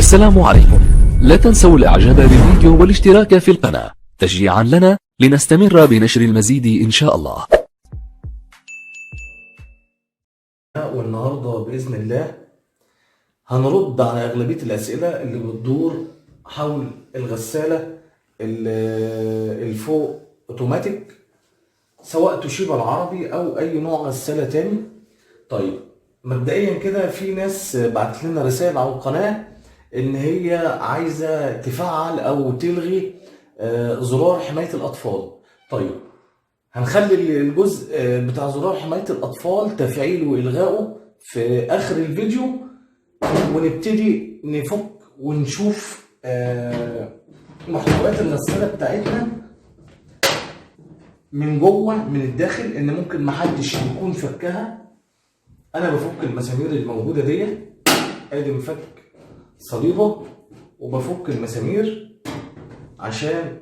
السلام عليكم. لا تنسوا الاعجاب بالفيديو والاشتراك في القناة تشجيعا لنا لنستمر بنشر المزيد ان شاء الله. والنهارده باذن الله هنرد على اغلبيه الاسئله اللي بتدور حول الغساله الفوق اوتوماتيك، سواء توشيبا العربي او اي نوع غساله تاني. طيب مبدئيا كده في ناس بعت لنا رسائل على القناه ان هي عايزه تفعل او تلغي زرار حمايه الاطفال. طيب هنخلي الجزء بتاع زرار حمايه الاطفال تفعيله والغائه في اخر الفيديو، ونبتدي نفك ونشوف محتويات الغساله بتاعتنا من جوه من الداخل، ان ممكن محدش يكون فكها. انا بفك المسامير الموجوده دي، ادي مفك صليبه وبفك المسامير عشان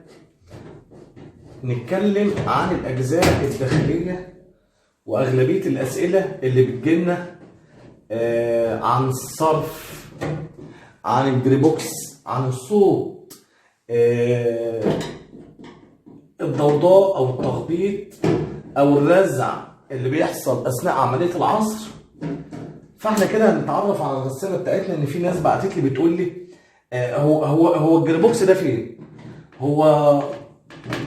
نتكلم عن الاجزاء الداخليه واغلبيه الاسئله اللي بتجيلنا عن الصرف، عن الجريبوكس، عن الصوت، الضوضاء او التخبيط او الرزع اللي بيحصل اثناء عمليه العصر. فاحنا كده هنتعرف على الغساله بتاعتنا. ان في ناس بعتت لي بتقول لي هو الجريبوكس ده فين؟ هو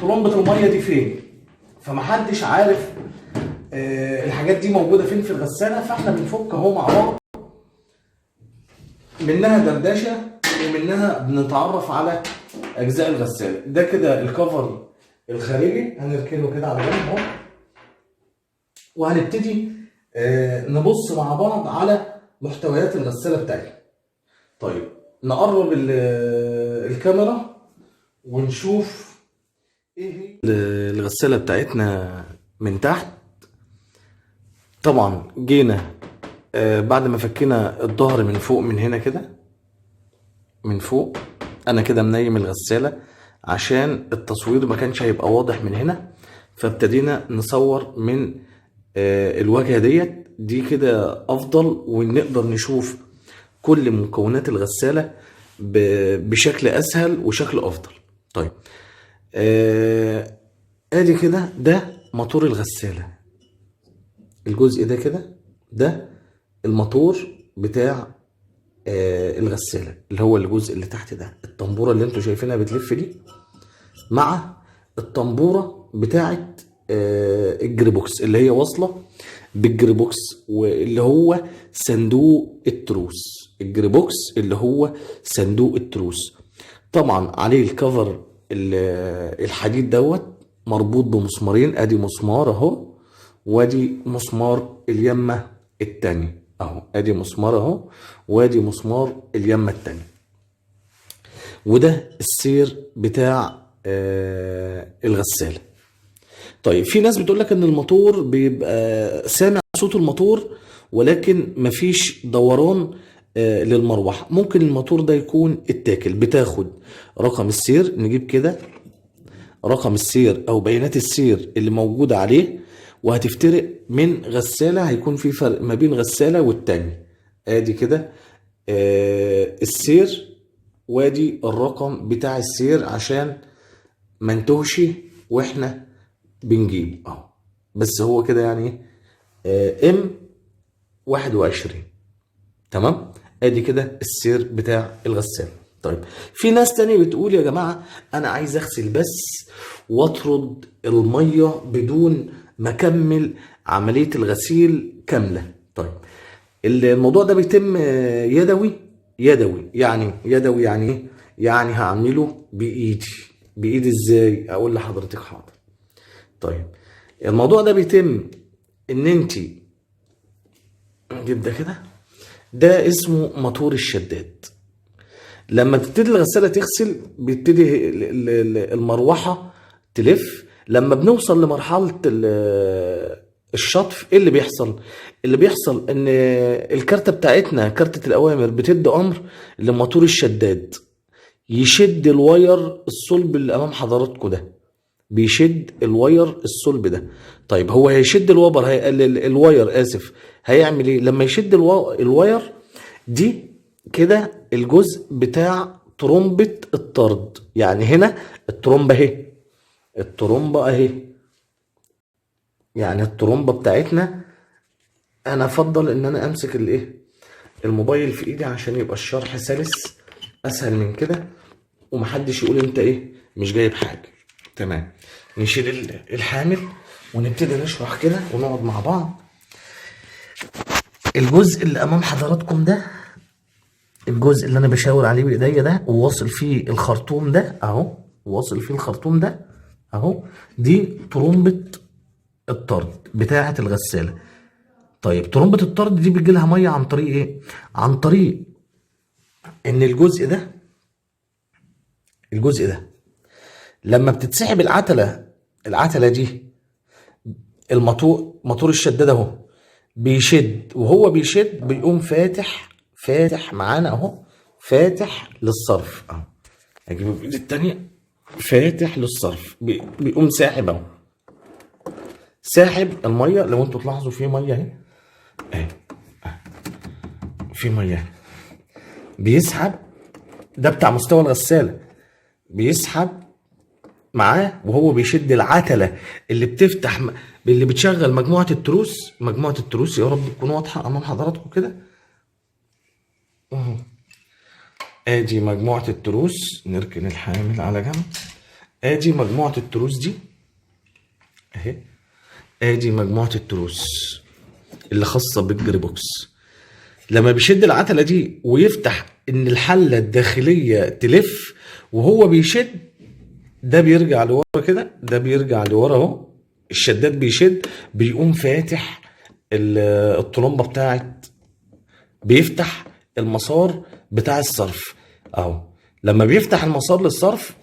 طلمبه الميه دي فين؟ فمحدش عارف الحاجات دي موجوده فين في الغساله. فاحنا بنفك اهو مع بعض، منها دردشه ومنها بنتعرف على اجزاء الغساله. ده كده الكفر الخارجي، هنركنه كده على جنب اهو، وهنبتدي نبص مع بعض على محتويات الغساله بتاعتنا. طيب نقرب الكاميرا ونشوف ايه هي الغساله بتاعتنا من تحت. طبعا جينا بعد ما فكينا الظهر من فوق، من هنا كده من فوق، انا كده منيم الغساله عشان التصوير ما كانش هيبقى واضح من هنا، فابتدينا نصور من الواجهه دي كده افضل، ونقدر نشوف كل مكونات الغساله بشكل اسهل وشكل افضل. طيب ادي كده ده موتور الغساله، الجزء ده كده ده الموتور بتاع الغساله، اللي هو الجزء اللي تحت ده، الطنبوره اللي انتوا شايفينها بتلف دي مع الطنبوره بتاعت الجريبوكس اللي هي واصله بالجريبوكس، واللي هو صندوق التروس. الجريبوكس اللي هو صندوق التروس، طبعا عليه الكفر الحديد دوت مربوط بمسمارين، ادي مسمار اهو، وادي مسمار اليمه التاني اهو، ادي مسمار اهو، وادي مسمار اليمه التاني. وده السير بتاع الغساله. طيب في ناس بتقول لك ان الموتور بيبقى سامع صوت الموتور ولكن مفيش دوران للمروحه. ممكن الموتور ده يكون اتاكل. بتاخد رقم السير، نجيب كده رقم السير او بيانات السير اللي موجوده عليه، وهتفترق من غساله، هيكون في فرق ما بين غساله والتاني. ادي كده السير، وادي الرقم بتاع السير عشان ما نتوهش واحنا بنجيب اهو. بس هو كده يعني ام 21. تمام، ادي كده السير بتاع الغساله. طيب في ناس تانية بتقول يا جماعه انا عايز اغسل بس واطرد الميه بدون ما اكمل عمليه الغسيل كامله. طيب الموضوع ده بيتم يدوي. يعني يدوي يعني ايه؟ يعني هعمله بايدي ازاي؟ اقول لحضرتك حاضر. طيب الموضوع ده بيتم ان انت نجيب ده كده، ده اسمه موتور الشداد. لما تبتدي الغساله تغسل بيبتدي المروحه تلف. لما بنوصل لمرحله الشطف، ايه اللي بيحصل؟ اللي بيحصل ان الكارته بتاعتنا، كارته الاوامر، بتدي امر لموتور الشداد يشد الواير الصلب اللي امام حضراتكم ده، بيشد الواير الصلب ده. طيب هو هيشد الواير اسف، هيعمل ايه لما يشد الواير دي كده؟ الجزء بتاع ترومبة الطرد. يعني هنا الترومبة اهي، الترومبة اهي، يعني الترومبة بتاعتنا. انا افضل ان انا امسك الايه، الموبايل في ايدي عشان يبقى الشرح سلس اسهل من كده، ومحدش يقول انت ايه مش جايب حاجة. تمام، نشيل الحامل ونبتدي نشرح كده ونقعد مع بعض. الجزء اللي امام حضراتكم ده، الجزء اللي انا بشاور عليه بايديا ده وواصل فيه الخرطوم ده اهو، واصل فيه الخرطوم ده اهو، دي ترومبة الطرد بتاعة الغسالة. طيب ترومبة الطرد دي بيجي لها ميه عن طريق ايه؟ عن طريق ان الجزء ده، الجزء ده لما بتتسحب العتلة دي، موتور الشداد اهو بيشد، وهو بيشد بيقوم فاتح معانا اهو، فاتح للصرف اهو. اجيبه بايدي التانية، فاتح للصرف، بيقوم ساحب اهو، ساحب الميه. لو انتوا تلاحظوا في ميه اهي، اهي في ميه اهي، بيسحب. ده بتاع مستوى الغسالة، بيسحب معاه وهو بيشد العتلة اللي بتفتح اللي بتشغل مجموعة التروس. مجموعة التروس يا رب تكون واضحة أمام حضراتكم كده أهو. ادي مجموعة التروس، نركن الحامل على جنب. ادي مجموعة التروس دي اهي، ادي مجموعة التروس اللي خاصة بالجري بوكس. لما بيشد العتلة دي ويفتح ان الحلة الداخلية تلف وهو بيشد، ده بيرجع لورا كده، ده بيرجع لورا اهو، الشداد بيشد، بيقوم فاتح الطلمبة بتاعت، بيفتح المسار بتاع الصرف اهو. لما بيفتح المسار للصرف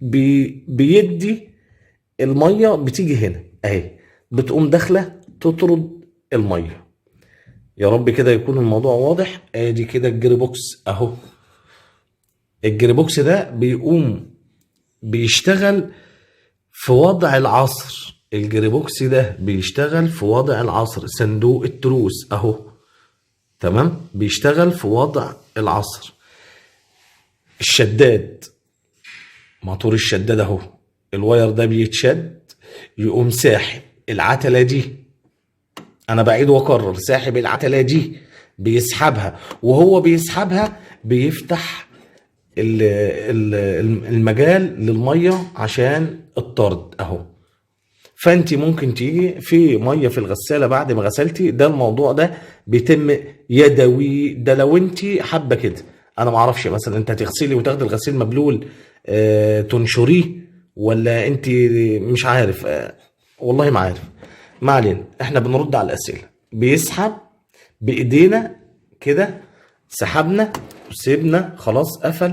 بيدي المية بتيجي هنا اهي، بتقوم داخلة تطرد المية. يا رب كده يكون الموضوع واضح. ادي كده الجري بوكس اهو. الجري بوكس ده بيقوم بيشتغل في وضع العصر. الجري بوكس ده بيشتغل في وضع العصر. صندوق التروس اهو، تمام، بيشتغل في وضع العصر. الشداد، موتور الشداد اهو، الواير ده بيتشد يقوم ساحب العتلة دي. انا بعيد واكرر، ساحب العتلة دي، بيسحبها، وهو بيسحبها بيفتح المجال للمية عشان الطرد اهو. فانت ممكن تيجي في ميه في الغساله بعد ما غسلتي، ده الموضوع ده بيتم يدوي. ده لو انت حابه كده، انا ما اعرفش مثلا انت هتغسلي وتاخدي الغسيل مبلول تنشريه، ولا انت مش عارف والله ما عارف. ما علينا، احنا بنرد على الاسئله. بيسحب بايدينا كده، سحبنا وسيبنا خلاص قفل،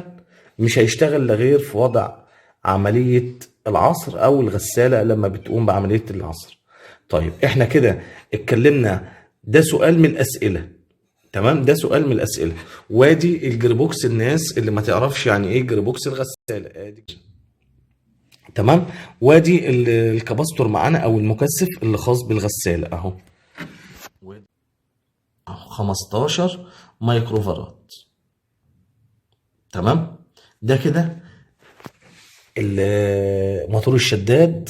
مش هيشتغل الا غير في وضع عمليه العصر او الغساله لما بتقوم بعمليه العصر. طيب احنا كده اتكلمنا، ده سؤال من الاسئله، تمام، ده سؤال من الاسئله. وادي الجريبوكس، الناس اللي ما تعرفش يعني ايه جريبوكس الغساله ادي، تمام. وادي الكباستور معانا او المكثف اللي خاص بالغساله اهو، 15 مايكرو فاراد، تمام. ده كده موتور الشداد.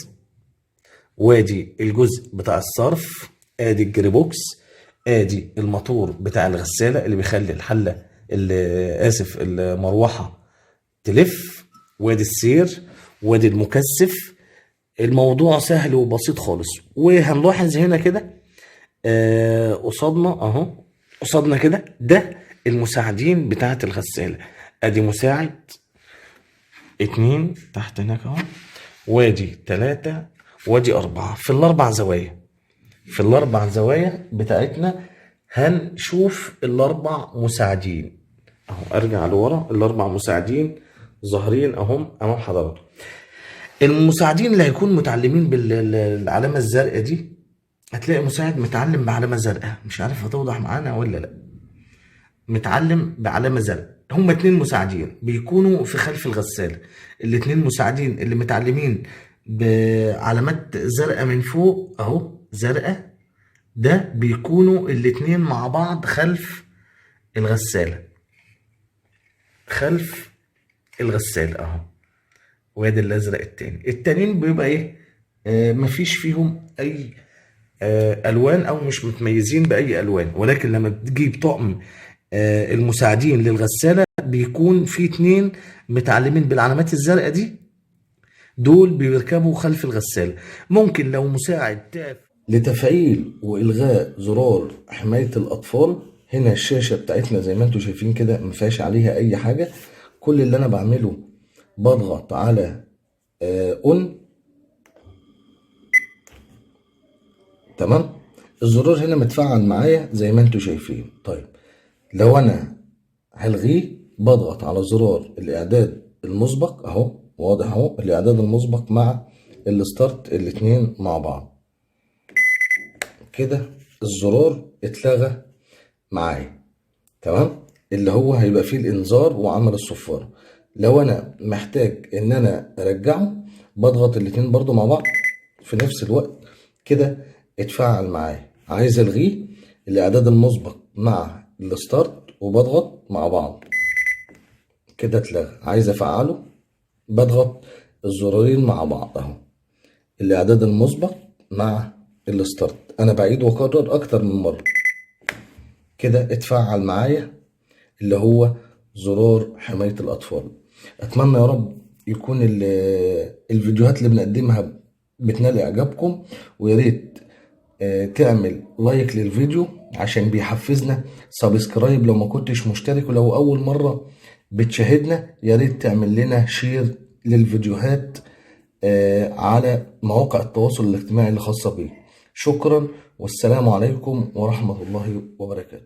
وادي الجزء بتاع الصرف، ادي الجري بوكس، ادي الموتور بتاع الغساله اللي بيخلي الحله المروحه تلف، وادي السير، وادي المكثف. الموضوع سهل وبسيط خالص. وهنلاحظ هنا كده قصادنا اهو، قصادنا كده ده المساعدين بتاعه الغساله. ادي مساعد 2 تحت هناك اهو، وادي 3، وادي 4. في الاربع زوايا، في الاربع زوايا بتاعتنا هنشوف الاربع مساعدين اهو. ارجع لورا، الاربع مساعدين ظاهرين اهم امام حضراتكم. المساعدين اللي هيكون متعلمين بالعلامه الزرقاء دي، هتلاقي مساعد متعلم بعلامه زرقاء، مش عارف هتوضح معانا ولا لا. متعلم بعلامه زرقاء، هم 2 مساعدين بيكونوا في خلف الغساله. الاتنين مساعدين اللي متعلمين بعلامات زرقاء من فوق اهو، زرقاء، ده بيكونوا الاتنين مع بعض خلف الغساله. خلف الغسالة اهو، وادي الازرق التاني. التانيين بيبقى ايه، مفيش فيهم اي الوان او مش متميزين باي الوان، ولكن لما بتجيب طقم المساعدين للغسالة بيكون في 2 متعلمين بالعلامات الزرقاء دي، دول بيركبوا خلف الغسالة. ممكن لو مساعد تعب لتفعيل والغاء زرار حماية الاطفال، هنا الشاشة بتاعتنا زي ما انتم شايفين كده مفيهاش عليها اي حاجة. كل اللي انا بعمله بضغط على اون، تمام. الزرار هنا متفعل معايا زي ما انتم شايفين. طيب لو انا هلغيه بضغط على زرار الاعداد المسبق اهو، واضح اهو الاعداد المسبق مع الستارت، الاتنين مع بعض كده الزرار اتلغى معايا، تمام. اللي هو هيبقى فيه الانذار وعمل الصفارة. لو انا محتاج ان انا ارجعه بضغط الاتنين برضو مع بعض في نفس الوقت كده اتفعل معايا. عايز الغيه الاعداد المسبق مع الستارت وبضغط مع بعض كده اتلغى. عايز افعله بضغط الزرارين مع بعض اهو، الاعداد المسبق مع الستارت. انا بعيد واكرر اكتر من مرة كده اتفعل معايا اللي هو زرار حماية الاطفال. اتمنى يا رب يكون الفيديوهات اللي بنقدمها بتنال اعجابكم، ويا ريت تعمل لايك للفيديو عشان بيحفزنا، سبسكرايب لو ما كنتش مشترك، ولو اول مرة بتشاهدنا يا ريت تعمل لنا شير للفيديوهات على مواقع التواصل الاجتماعي اللي خاصة بيه. شكرا والسلام عليكم ورحمة الله وبركاته.